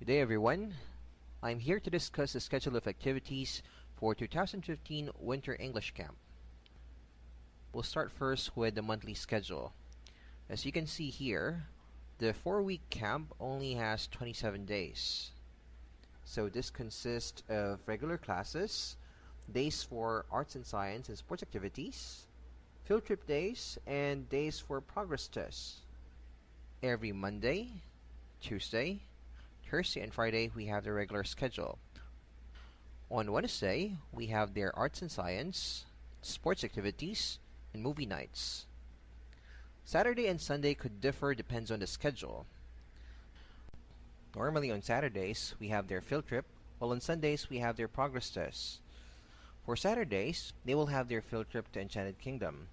Today everyone, I'm here to discuss the schedule of activities for 2015 Winter English Camp. We'll start first with the monthly schedule. As you can see here, the 4-week camp only has 27 days. So this consists of regular classes, days for arts and science and sports activities, field trip days, and days for progress tests. Every Monday, Tuesday, Thursday, and Friday we have the regular schedule. On Wednesday, we have their arts and science, sports activities, and movie nights. Saturday and Sunday could differ, depends on the schedule. Normally on Saturdays, we have their field trip, while on Sundays, we have their progress tests. For Saturdays, they will have their field trip to Enchanted Kingdom.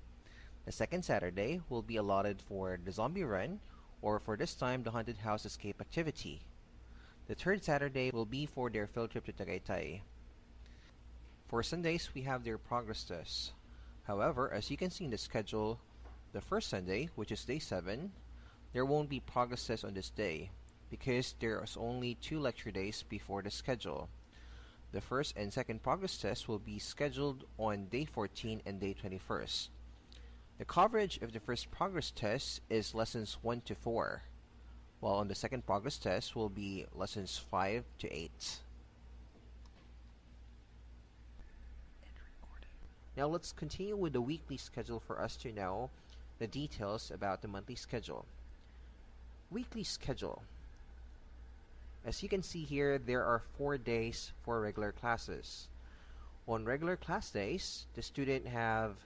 The second Saturday will be allotted for the zombie run, or for this time, the haunted house escape activity. The third Saturday will be for their field trip to Tagaytay. For Sundays, we have their progress tests. However, as you can see in the schedule, the first Sunday, which is day 7, there won't be progress tests on this day because there is only 2 lecture days before the schedule. The first and second progress tests will be scheduled on day 14 and day 21st. The coverage of the first progress test is lessons 1 to 4, while on the second progress test will be lessons 5 to 8. Now let's continue with the weekly schedule for us to know the details about the monthly schedule. Weekly schedule. As you can see here, there are 4 days for regular classes. On regular class days, the student have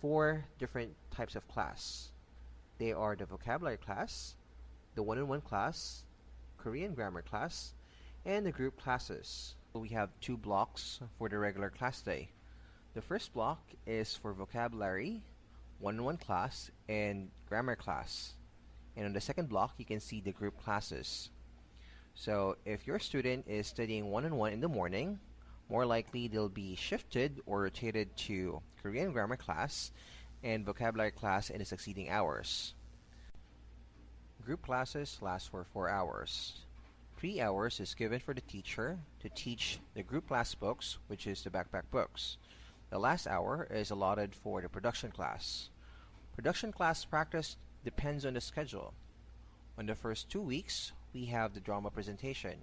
4 different types of class. They are the vocabulary class, the one-on-one class, Korean grammar class, and the group classes. We have 2 blocks for the regular class day. The first block is for vocabulary, one-on-one class, and grammar class. And on the second block, you can see the group classes. So if your student is studying one-on-one in the morning, more likely they'll be shifted or rotated to Korean grammar class and vocabulary class in the succeeding hours. Group classes last for 4 hours. 3 hours is given for the teacher to teach the group class books, which is the backpack books. The last hour is allotted for the production class. Production class practice depends on the schedule. On the first 2 weeks, we have the drama presentation,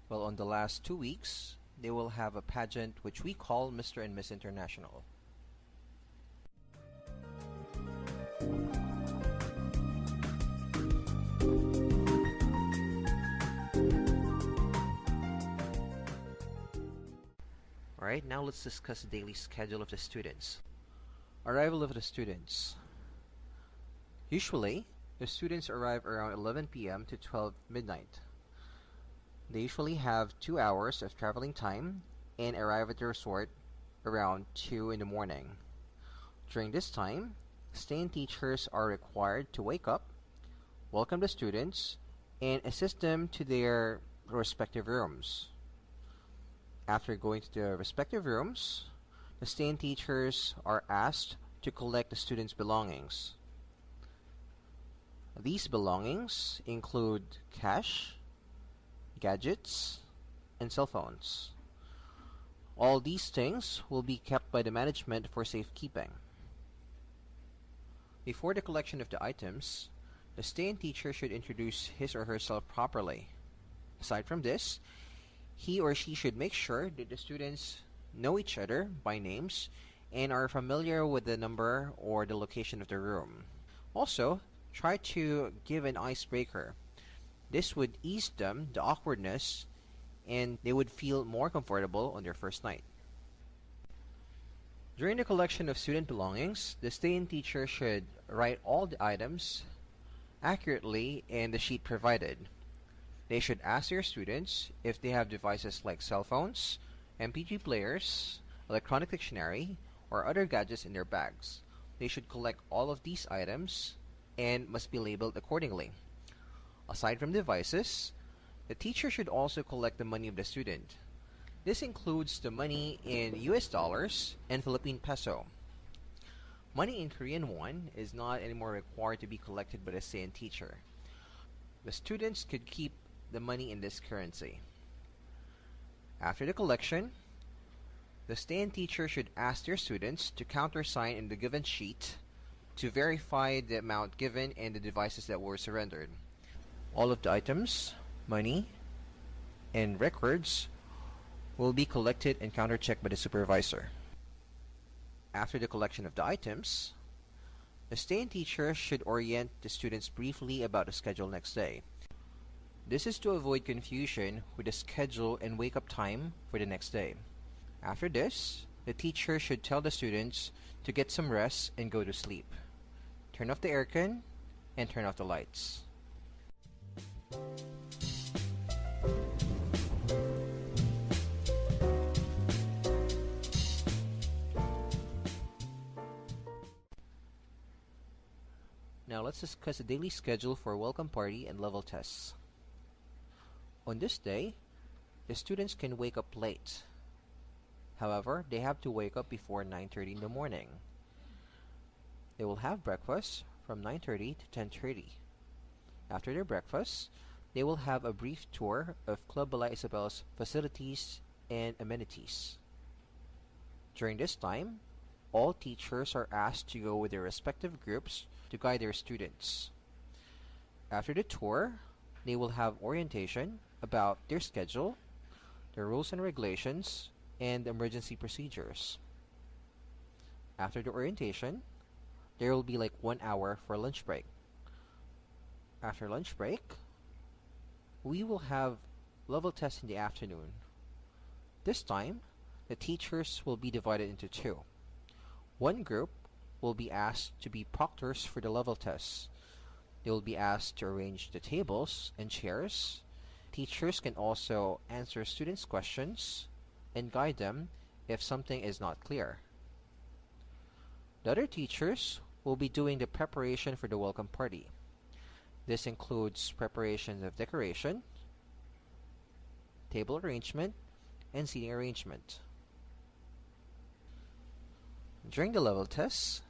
while on the last 2 weeks, they will have a pageant which we call Mr. and Miss International. Alright, now let's discuss the daily schedule of the students. Arrival of the students. Usually, the students arrive around 11 p.m. to 12 midnight. They usually have 2 hours of traveling time and arrive at the resort around 2 in the morning. During this time, stay-in teachers are required to wake up, welcome the students, and assist them to their respective rooms. After going to their respective rooms, the stay-in teachers are asked to collect the students' belongings. These belongings include cash, gadgets, and cell phones. All these things will be kept by the management for safekeeping. Before the collection of the items, the stay-in teacher should introduce his or herself properly. Aside from this, he or she should make sure that the students know each other by names and are familiar with the number or the location of the room. Also, try to give an icebreaker. This would ease them the awkwardness and they would feel more comfortable on their first night. During the collection of student belongings, the stay-in teacher should write all the items accurately in the sheet provided. They should ask their students if they have devices like cell phones, MP3 players, electronic dictionary, or other gadgets in their bags. They should collect all of these items and must be labeled accordingly. Aside from devices, the teacher should also collect the money of the student. This includes the money in US dollars and Philippine peso. Money in Korean won is not anymore required to be collected by the stay-in teacher. The students could keep the money in this currency. After the collection, the stay-in teacher should ask their students to countersign in the given sheet to verify the amount given and the devices that were surrendered. All of the items, money, and records will be collected and counter-checked by the supervisor. After the collection of the items, the stay-in teacher should orient the students briefly about the schedule next day. This is to avoid confusion with the schedule and wake-up time for the next day. After this, the teacher should tell the students to get some rest and go to sleep. Turn off the aircon and turn off the lights. Now let's discuss the daily schedule for welcome party and level tests. On this day, the students can wake up late. However, they have to wake up before 9:30 in the morning. They will have breakfast from 9:30 to 10:30. After their breakfast, they will have a brief tour of Club Bala Isabel's facilities and amenities. During this time, all teachers are asked to go with their respective groups to guide their students. After the tour, they will have orientation about their schedule, their rules and regulations, and emergency procedures. After the orientation, there will be like 1 hour for lunch break. After lunch break, we will have level tests in the afternoon. This time, the teachers will be divided into two. One group will be asked to be proctors for the level tests. They will be asked to arrange the tables and chairs. Teachers can also answer students' questions and guide them if something is not clear. The other teachers will be doing the preparation for the welcome party. This includes preparations of decoration, table arrangement, and seating arrangement. During the level tests,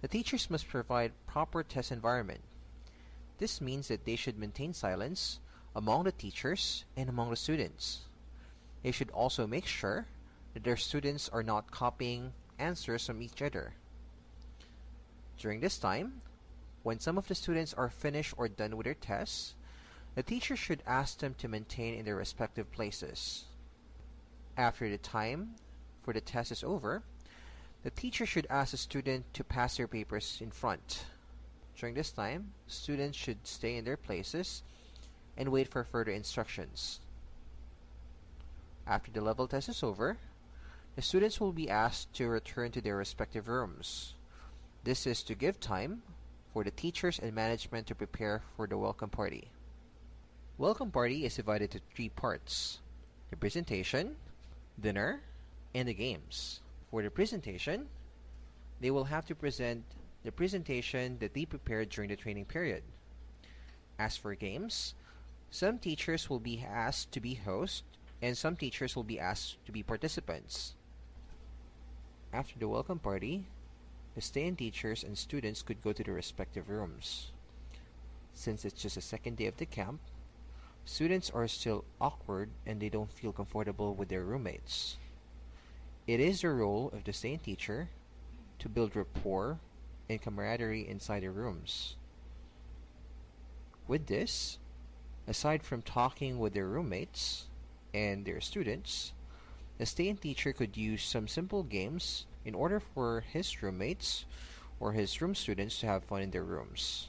the teachers must provide proper test environment. This means that they should maintain silence among the teachers and among the students. They should also make sure that their students are not copying answers from each other. During this time, when some of the students are finished or done with their tests, the teacher should ask them to maintain in their respective places. After the time for the test is over, the teacher should ask the student to pass their papers in front. During this time, students should stay in their places and wait for further instructions. After the level test is over, the students will be asked to return to their respective rooms. This is to give time for the teachers and management to prepare for the welcome party. Welcome party is divided into three parts: the presentation, dinner, and the games. For the presentation, they will have to present the presentation that they prepared during the training period. As for games, some teachers will be asked to be hosts and some teachers will be asked to be participants. After the welcome party, the stay-in teachers and students could go to their respective rooms. Since it's just the second day of the camp, students are still awkward and they don't feel comfortable with their roommates. It is the role of the stay-in teacher to build rapport and camaraderie inside their rooms. With this, aside from talking with their roommates and their students, the stay-in teacher could use some simple games in order for his roommates or his room students to have fun in their rooms.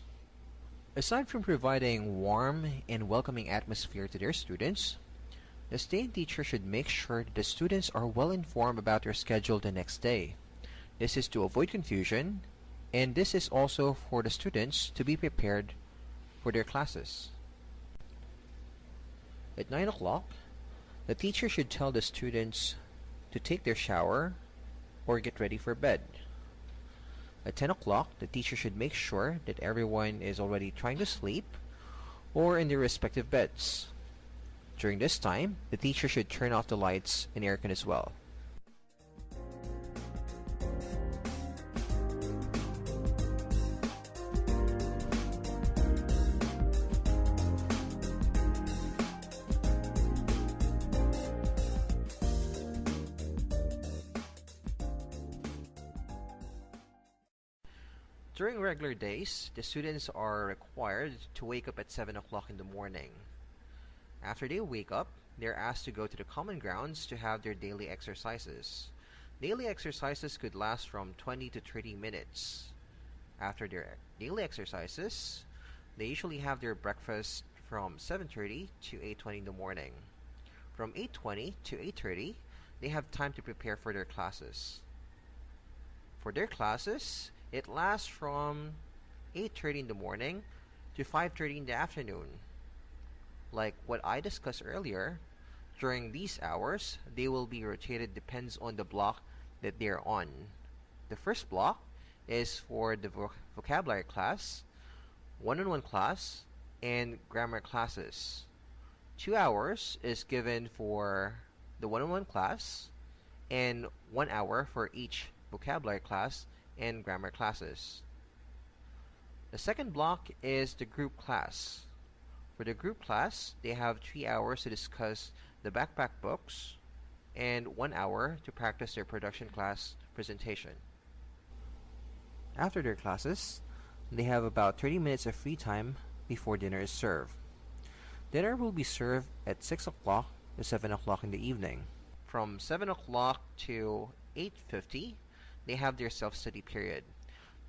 Aside from providing warm and welcoming atmosphere to their students, the stay-in teacher should make sure that the students are well informed about their schedule the next day. This is to avoid confusion, and this is also for the students to be prepared for their classes. At 9 o'clock, the teacher should tell the students to take their shower or get ready for bed. At 10 o'clock, the teacher should make sure that everyone is already trying to sleep or in their respective beds. During this time, the teacher should turn off the lights and aircon as well. During regular days, the students are required to wake up at 7 o'clock in the morning. After they wake up, they're asked to go to the common grounds to have their daily exercises. Daily exercises could last from 20 to 30 minutes. After their daily exercises, they usually have their breakfast from 7:30 to 8:20 in the morning. From 8:20 to 8:30, they have time to prepare for their classes. For their classes, it lasts from 8:30 in the morning to 5:30 in the afternoon. Like what I discussed earlier, during these hours, they will be rotated depends on the block that they're on. The first block is for the vocabulary class, one-on-one class, and grammar classes. 2 hours is given for the one-on-one class, and 1 hour for each vocabulary class and grammar classes. The second block is the group class. For the group class, they have 3 hours to discuss the backpack books and 1 hour to practice their production class presentation. After their classes, they have about 30 minutes of free time before dinner is served. Dinner will be served at 6 o'clock to 7 o'clock in the evening. From 7 o'clock to 8:50, they have their self-study period.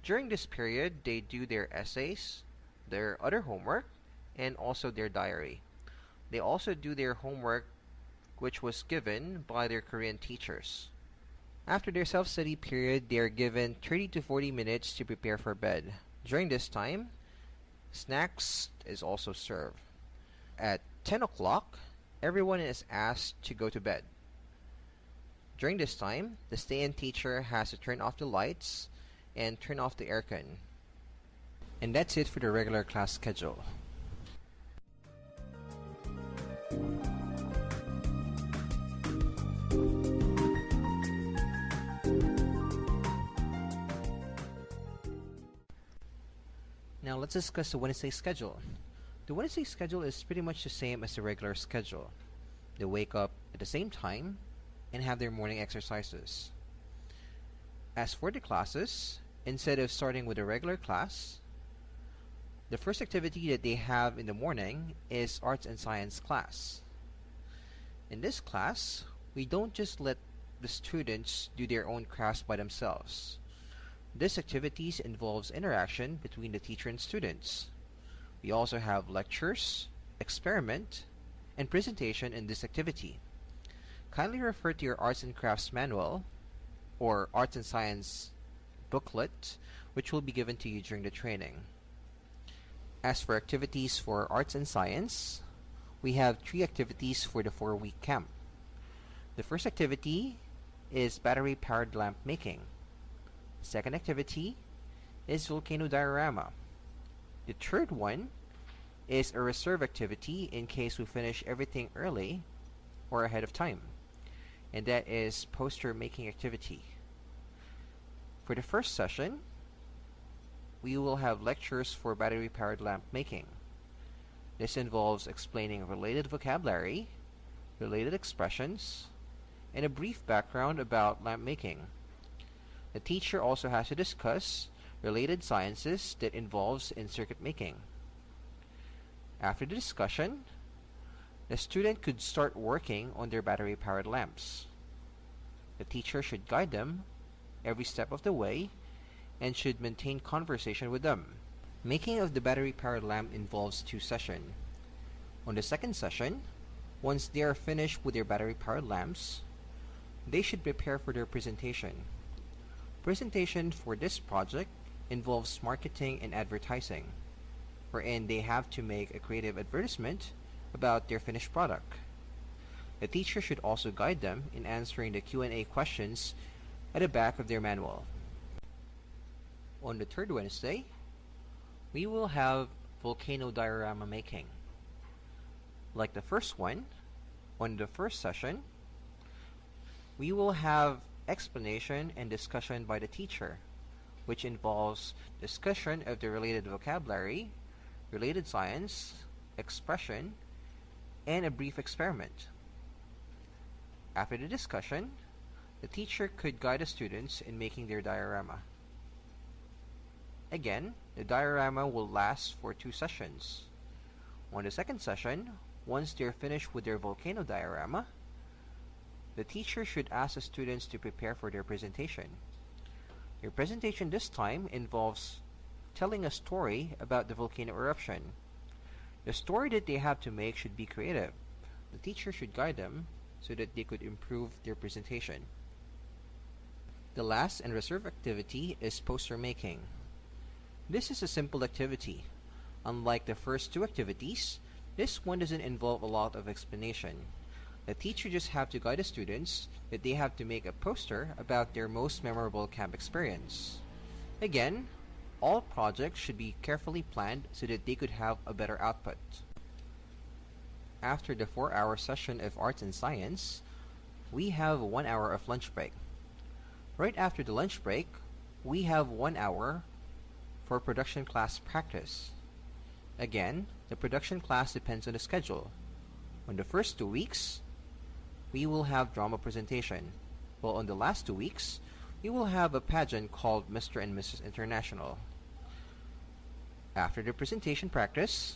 During this period, they do their essays, their other homework, and also their diary. They also do their homework which was given by their Korean teachers. After their self-study period, they are given 30 to 40 minutes to prepare for bed. During this time, snacks is also served. At 10 o'clock, everyone is asked to go to bed. During this time, the stay-in teacher has to turn off the lights and turn off the aircon. And that's it for the regular class schedule. Now let's discuss the Wednesday schedule. The Wednesday schedule is pretty much the same as the regular schedule. They wake up at the same time and have their morning exercises. As for the classes, instead of starting with a regular class, the first activity that they have in the morning is Arts and Science class. In this class, we don't just let the students do their own crafts by themselves. This activities involves interaction between the teacher and students. We also have lectures, experiment, and presentation in this activity. Kindly refer to your Arts and Crafts manual or Arts and Science booklet, which will be given to you during the training. As for activities for Arts and Science, we have 3 activities for the 4-week camp. The first activity is battery-powered lamp making. Second activity is volcano diorama. The third one is a reserve activity in case we finish everything early or ahead of time, and that is poster making activity. For the first session, we will have lectures for battery-powered lamp making. This involves explaining related vocabulary, related expressions, and a brief background about lamp making. The teacher also has to discuss related sciences that involves in circuit making. After the discussion, the student could start working on their battery-powered lamps. The teacher should guide them every step of the way and should maintain conversation with them. Making of the battery-powered lamp involves 2 sessions. On the second session, once they are finished with their battery-powered lamps, they should prepare for their presentation. Presentation for this project involves marketing and advertising, wherein they have to make a creative advertisement about their finished product. The teacher should also guide them in answering the Q&A questions at the back of their manual. On the third Wednesday, we will have volcano diorama making. Like the first one, on the first session, we will have explanation and discussion by the teacher, which involves discussion of the related vocabulary, related science, expression, and a brief experiment. After the discussion, the teacher could guide the students in making their diorama. Again, the diorama will last for 2 sessions. On the second session, once they're finished with their volcano diorama, the teacher should ask the students to prepare for their presentation. Their presentation this time involves telling a story about the volcano eruption. The story that they have to make should be creative. The teacher should guide them so that they could improve their presentation. The last and reserve activity is poster making. This is a simple activity. Unlike the first two activities, this one doesn't involve a lot of explanation. The teacher just have to guide the students that they have to make a poster about their most memorable camp experience. Again, all projects should be carefully planned so that they could have a better output. After the 4-hour session of arts and science, we have 1 hour of lunch break. Right after the lunch break, we have 1 hour for production class practice. Again, the production class depends on the schedule. On the first 2 weeks, we will have drama presentation, while on the last 2 weeks, we will have a pageant called Mr. and Mrs. International. After the presentation practice,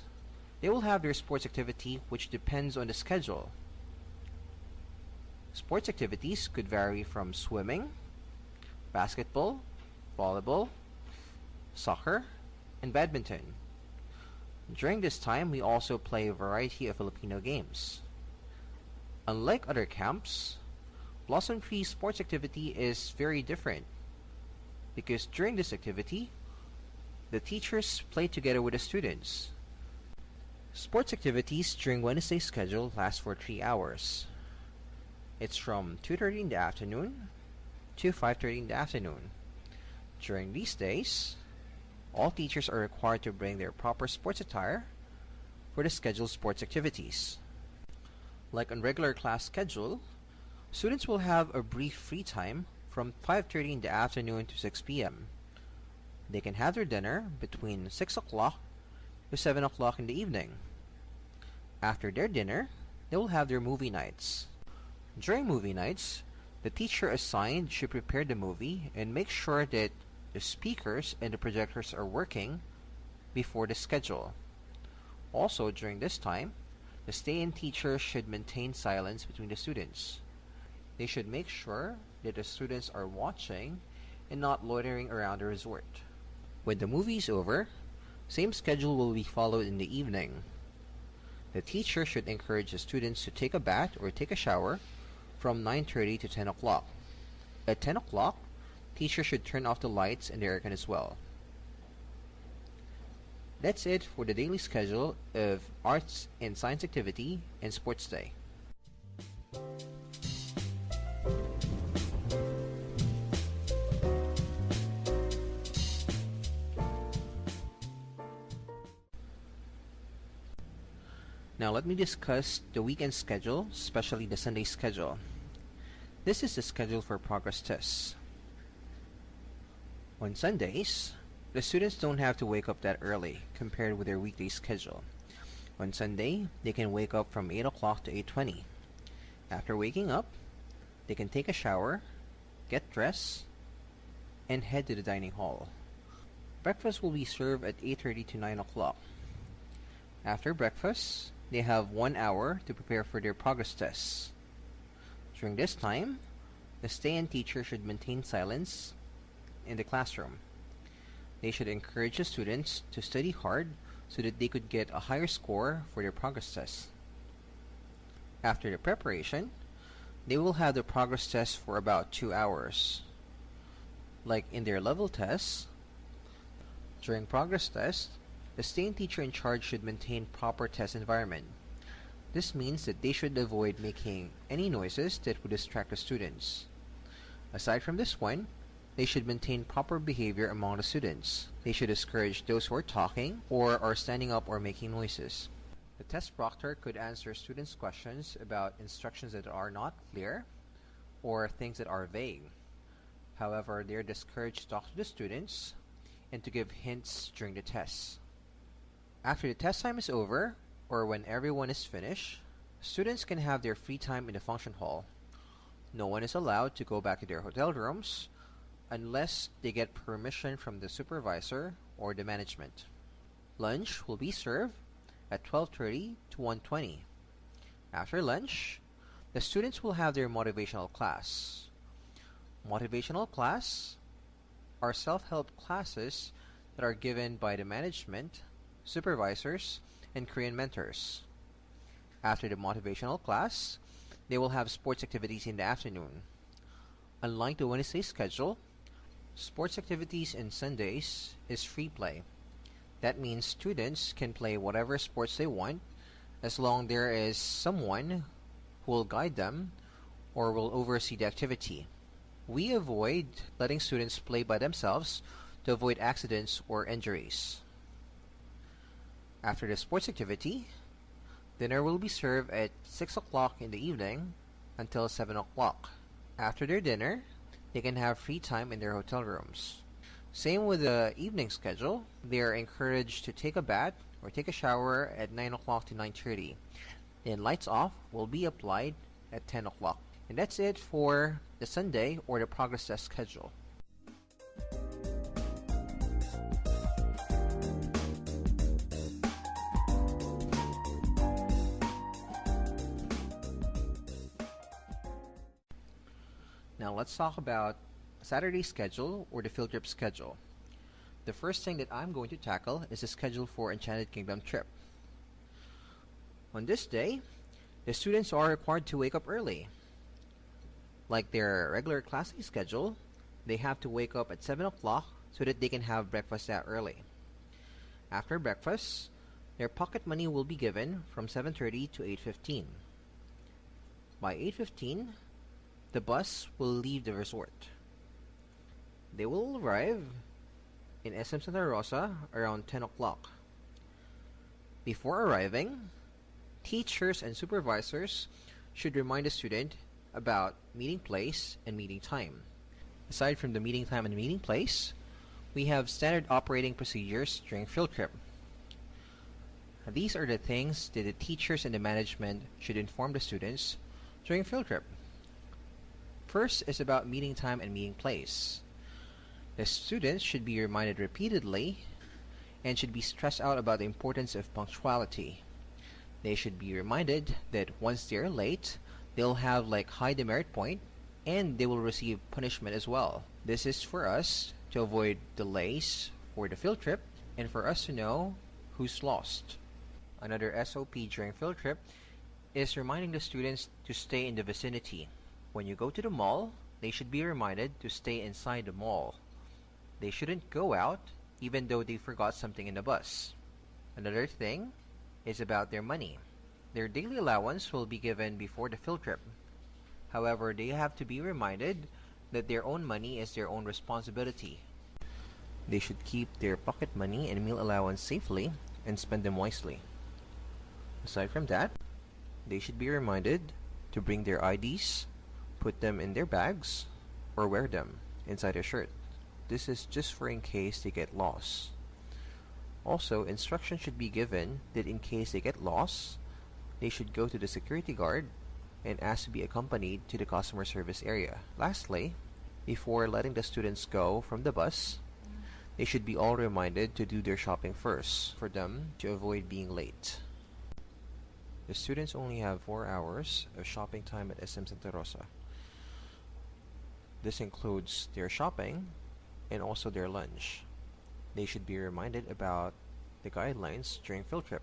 they will have their sports activity, which depends on the schedule. Sports activities could vary from swimming, basketball, volleyball, soccer, and badminton. During this time, we also play a variety of Filipino games. Unlike other camps, Blossom Tree sports activity is very different because during this activity, the teachers play together with the students. Sports activities during Wednesday's schedule last for 3 hours. It's from 2:30 in the afternoon to 5:30 in the afternoon. During these days, all teachers are required to bring their proper sports attire for the scheduled sports activities. Like on regular class schedule, students will have a brief free time from 5:30 in the afternoon to 6 p.m. They can have their dinner between 6 o'clock to 7 o'clock in the evening. After their dinner, they will have their movie nights. During movie nights, the teacher assigned should prepare the movie and make sure that the speakers and the projectors are working before the schedule. Also, during this time, the stay-in teacher should maintain silence between the students. They should make sure that the students are watching and not loitering around the resort. When the movie is over, same schedule will be followed in the evening. The teacher should encourage the students to take a bath or take a shower from 9:30 to 10 o'clock. At 10 o'clock, teacher should turn off the lights and the aircon as well. That's it for the daily schedule of arts and science activity and sports day. Now let me discuss the weekend schedule, especially the Sunday schedule. This is the schedule for progress tests. On Sundays, the students don't have to wake up that early compared with their weekday schedule. On Sunday, they can wake up from 8 o'clock to 8:20. After waking up, they can take a shower, get dressed, and head to the dining hall. Breakfast will be served at 8:30 to 9 o'clock. After breakfast, they have 1 hour to prepare for their progress tests. During this time, the stay-in teacher should maintain silence in the classroom. They should encourage the students to study hard so that they could get a higher score for their progress tests. After the preparation, they will have the progress test for about 2 hours. Like in their level tests, during progress tests, the stay-in teacher in charge should maintain proper test environment. This means that they should avoid making any noises that would distract the students. Aside from this one, they should maintain proper behavior among the students. They should discourage those who are talking or are standing up or making noises. The test proctor could answer students' questions about instructions that are not clear or things that are vague. However, they are discouraged to talk to the students and to give hints during the tests. After the test time is over, or when everyone is finished, students can have their free time in the function hall. No one is allowed to go back to their hotel rooms unless they get permission from the supervisor or the management. Lunch will be served at 12:30 to 1:20. After lunch, the students will have their motivational class. Motivational class are self-help classes that are given by the management, supervisors, and Korean mentors. After the motivational class, they will have sports activities in the afternoon. Unlike the Wednesday schedule, sports activities on Sundays is free play. That means students can play whatever sports they want as long there is someone who will guide them or will oversee the activity. We avoid letting students play by themselves to avoid accidents or injuries. After the sports activity, dinner will be served at 6 o'clock in the evening until 7 o'clock. After their dinner, they can have free time in their hotel rooms. Same with the evening schedule. They are encouraged to take a bath or take a shower at 9 o'clock to 9:30. Then lights off will be applied at 10 o'clock. And that's it for the Sunday or the progress test schedule. Now let's talk about Saturday schedule or the field trip schedule. The first thing that I'm going to tackle is the schedule for Enchanted Kingdom trip. On this day, the students are required to wake up early. Like their regular class schedule, they have to wake up at 7 o'clock so that they can have breakfast that early. After breakfast, their pocket money will be given from 7:30 to 8:15. By 8:15, the bus will leave the resort. They will arrive in SM Santa Rosa around 10 o'clock. Before arriving, teachers and supervisors should remind the student about meeting place and meeting time. Aside from the meeting time and meeting place, we have standard operating procedures during field trip. These are the things that the teachers and the management should inform the students during field trip. First is about meeting time and meeting place. The students should be reminded repeatedly and should be stressed out about the importance of punctuality. They should be reminded that once they're late, they'll have like high demerit point and they will receive punishment as well. This is for us to avoid delays for the field trip and for us to know who's lost. Another SOP during field trip is reminding the students to stay in the vicinity. When you go to the mall, they should be reminded to stay inside the mall. They shouldn't go out even though they forgot something in the bus. Another thing is about their money. Their daily allowance will be given before the field trip. However, they have to be reminded that their own money is their own responsibility. They should keep their pocket money and meal allowance safely and spend them wisely. Aside from that, they should be reminded to bring their IDs, put them in their bags, or wear them inside their shirt. This is just for in case they get lost. Also, instructions should be given that in case they get lost, they should go to the security guard and ask to be accompanied to the customer service area. Lastly, before letting the students go from the bus, they should be all reminded to do their shopping first for them to avoid being late. The students only have 4 hours of shopping time at SM Santa Rosa. This includes their shopping and also their lunch. They should be reminded about the guidelines during field trip.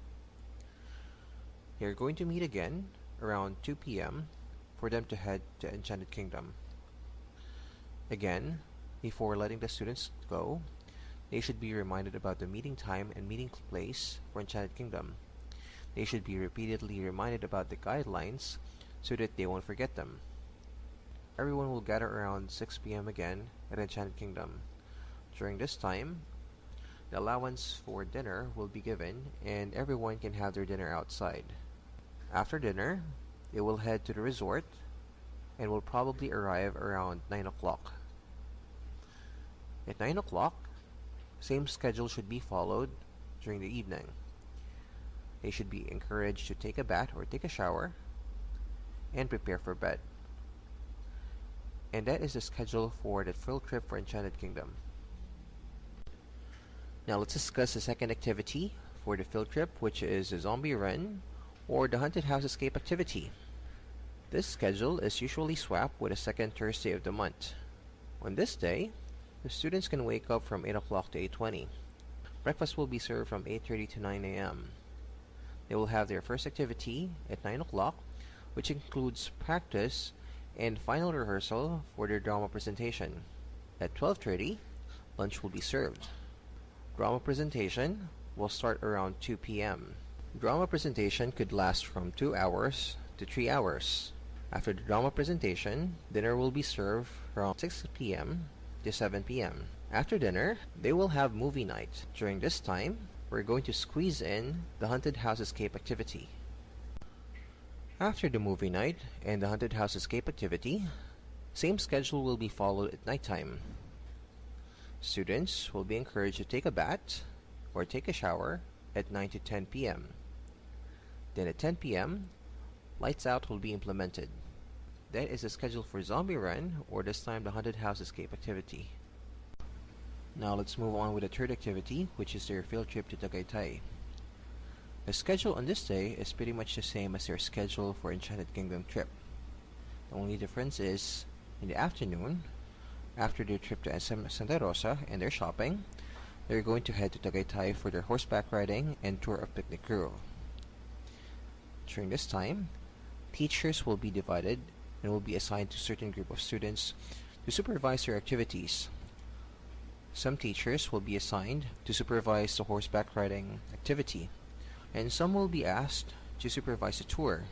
They are going to meet again around 2 p.m. for them to head to Enchanted Kingdom. Again, before letting the students go, they should be reminded about the meeting time and meeting place for Enchanted Kingdom. They should be repeatedly reminded about the guidelines so that they won't forget them. Everyone will gather around 6 p.m. again at Enchanted Kingdom. During this time, the allowance for dinner will be given and everyone can have their dinner outside. After dinner, they will head to the resort and will probably arrive around 9 o'clock. At 9 o'clock, same schedule should be followed during the evening. They should be encouraged to take a bath or take a shower and prepare for bed. And that is the schedule for the field trip for Enchanted Kingdom. Now let's discuss the second activity for the field trip, which is the Zombie Run or the Haunted House Escape activity. This schedule is usually swapped with the second Thursday of the month. On this day, the students can wake up from 8 o'clock to 8:20. Breakfast will be served from 8:30 to 9 a.m. They will have their first activity at 9 o'clock, which includes practice and final rehearsal for their drama presentation. At 12:30, lunch will be served. Drama presentation will start around 2 p.m. Drama presentation could last from 2 hours to 3 hours. After the drama presentation, dinner will be served from 6 p.m. to 7 p.m. After dinner, they will have movie night. During this time, we're going to squeeze in the Haunted House Escape activity. After the movie night and the Haunted House Escape activity, same schedule will be followed at nighttime. Students will be encouraged to take a bath or take a shower at 9 to 10 p.m. Then at 10 p.m., lights out will be implemented. That is the schedule for Zombie Run, or this time the Haunted House Escape activity. Now let's move on with the third activity, which is their field trip to Tagaytay. The schedule on this day is pretty much the same as their schedule for Enchanted Kingdom trip. The only difference is, in the afternoon, after their trip to Santa Rosa and their shopping, they're going to head to Tagaytay for their horseback riding and tour of Picnic Grove. During this time, teachers will be divided and will be assigned to a certain group of students to supervise their activities. Some teachers will be assigned to supervise the horseback riding activity, and some will be asked to supervise the tour.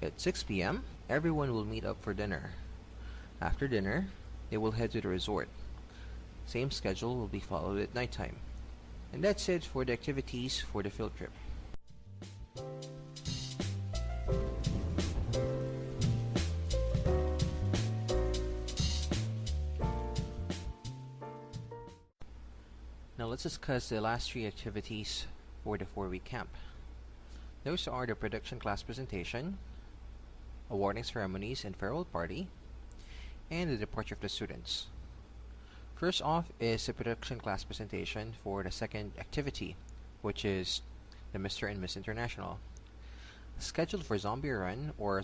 At 6 p.m., everyone will meet up for dinner. After dinner, they will head to the resort. Same schedule will be followed at nighttime. And that's it for the activities for the field trip. Now let's discuss the last three activities for the 4-week camp. Those are the production class presentation, awarding ceremonies and farewell party, and the departure of the students. First off is the production class presentation for the second activity, which is the Mr. and Miss International. Scheduled for Zombie Run or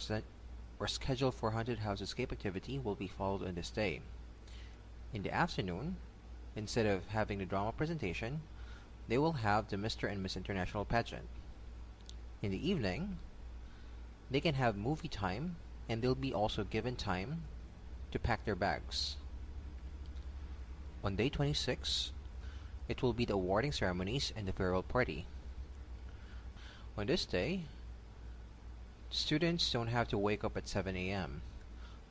scheduled for Haunted House Escape activity will be followed on this day. In the afternoon, instead of having the drama presentation, they will have the Mr. and Miss International pageant. In the evening, they can have movie time, and they'll be also given time to pack their bags. On day 26, it will be the awarding ceremonies and the farewell party. On this day, students don't have to wake up at 7 a.m.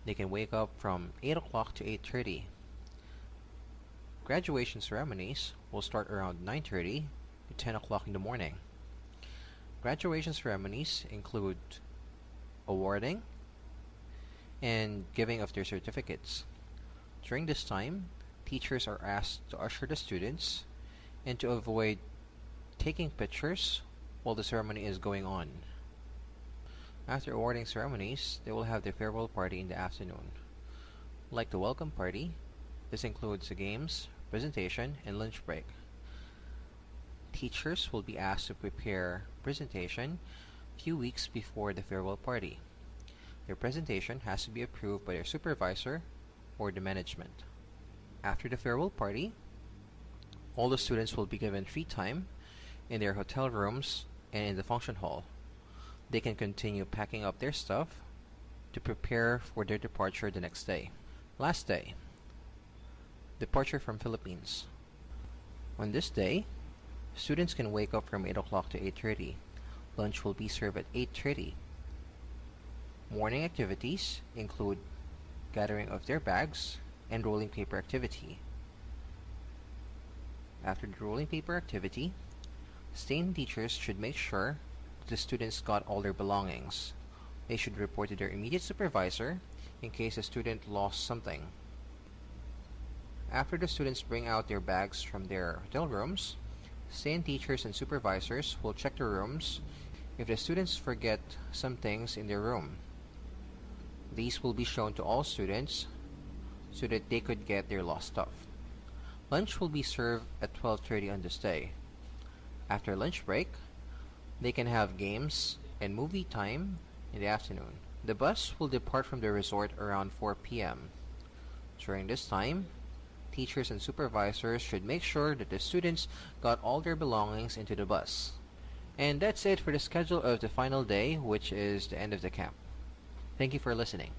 They can wake up from 8 o'clock to 8:30. Graduation ceremonies will start around 9:30 to 10 o'clock in the morning. Graduation ceremonies include awarding and giving of their certificates. During this time, teachers are asked to usher the students and to avoid taking pictures while the ceremony is going on. After awarding ceremonies, they will have their farewell party in the afternoon. Like the welcome party, this includes the games, presentation, and lunch break. Teachers will be asked to prepare presentation a few weeks before the farewell party. Their presentation has to be approved by their supervisor or the management. After the farewell party, all the students will be given free time in their hotel rooms and in the function hall. They can continue packing up their stuff to prepare for their departure the next day. Last day, departure from Philippines. On this day, students can wake up from 8 o'clock to 8:30. Lunch will be served at 8:30. Morning activities include gathering of their bags and rolling paper activity. After the rolling paper activity, staying teachers should make sure that the students got all their belongings. They should report to their immediate supervisor in case a student lost something. After the students bring out their bags from their hotel rooms, staying teachers and supervisors will check the rooms if the students forget some things in their room. These will be shown to all students so that they could get their lost stuff. Lunch will be served at 12:30 on this day. After lunch break, they can have games and movie time in the afternoon. The bus will depart from the resort around 4 p.m. During this time, teachers and supervisors should make sure that the students got all their belongings into the bus. And that's it for the schedule of the final day, which is the end of the camp. Thank you for listening.